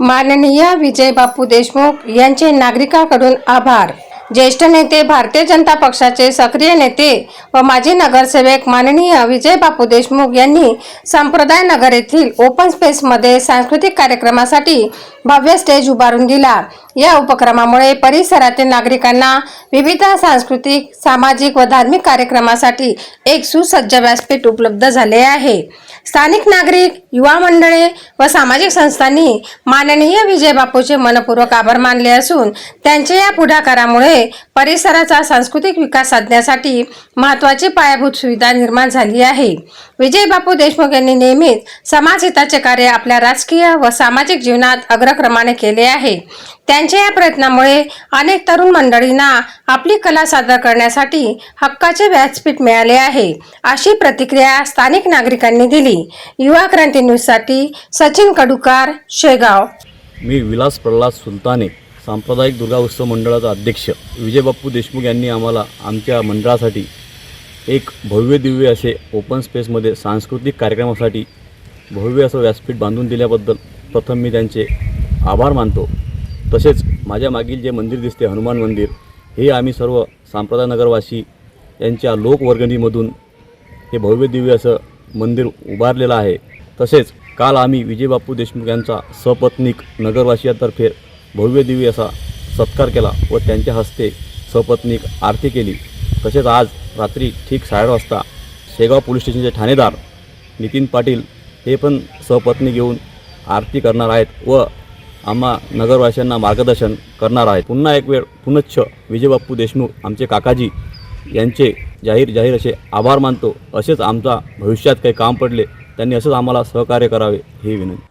माननीय विजय बापू देशमुख यांचे नागरिकांकडून आभार। ज्येष्ठ नेते, भारतीय जनता पक्षाचे सक्रिय नेते व माजी नगरसेवक माननीय विजय बापू देशमुख यांनी संप्रदाय नगर येथील ओपन स्पेस मध्ये सांस्कृतिक कार्यक्रमासाठी भव्य स्टेज उभारून दिला। या उपक्रमामुळे परिसरातील नागरिकांना विविध सांस्कृतिक, सामाजिक व धार्मिक कार्यक्रमासाठी एक सुसज्ज व्यासपीठ उपलब्ध झाले आहे। स्थानिक नागरिक, युवा मंडळे व सामाजिक संस्थांनी माननीय विजय बापूचे मनपूर्वक आभार मानले असून त्यांच्या या पुढाकारामुळे परिसराचा सांस्कृतिक विकास साधण्यासाठी महत्त्वाची पायाभूत सुविधा निर्माण झाली आहे। विजय बापू देशमुख यांनी नेहमीच समाजहिताचे कार्य आपल्या राजकीय व सामाजिक जीवनात अग्रक्रमाने केले आहे। त्यांच्या या प्रयत्नामुळे अनेक तरुण मंडळींना आपली कला सादर करण्यासाठी हक्काचे व्यासपीठ मिळाले आहे, अशी प्रतिक्रिया स्थानिक नागरिकांनी दिली। युवा क्रांती न्यूजसाठी सचिन कडुकार, शेगाव। मी विलास प्रल्हाद सुलताने, सांप्रदायिक दुर्गा उत्सव मंडळाचा अध्यक्ष। विजय बापू देशमुख यांनी आम्हाला आमच्या मंडळासाठी एक भव्य दिव्य असे ओपन स्पेसमध्ये सांस्कृतिक कार्यक्रमासाठी भव्य असं व्यासपीठ बांधून दिल्याबद्दल प्रथम मी त्यांचे आभार मानतो। तसेच माझ्या मागील जे मंदिर दिसते, हनुमान मंदिर, हे आम्ही सर्व सांप्रदाय नगरवासी यांच्या लोकवर्गणीमधून हे भव्य दिव्य असं मंदिर उभारलेलं आहे। तसेच काल आम्ही विजय बापू देशमुख यांचा सपत्नीक नगरवासियांतर्फे भव्य दिव्य असा सत्कार केला व त्यांच्या हस्ते सपत्नीक आरती केली। तसेच आज रात्री ठीक 8:30 वाजता शेगाव पोलीस स्टेशनचे ठाणेदार नितीन पाटील हे पण सपत्नी घेऊन आरती करणार आहेत व आम्हा नगरवासियांना मार्गदर्शन करणार आहेत। पुन्हा एक वेळ पुनश्च विजय बापू देशमुख आमचे काकाजी यांचे जाहीर असे आभार मानतो। असेच आमचा भविष्यात काही काम पडले त्यांनी असंच आम्हाला सहकार्य करावे ही विनंती।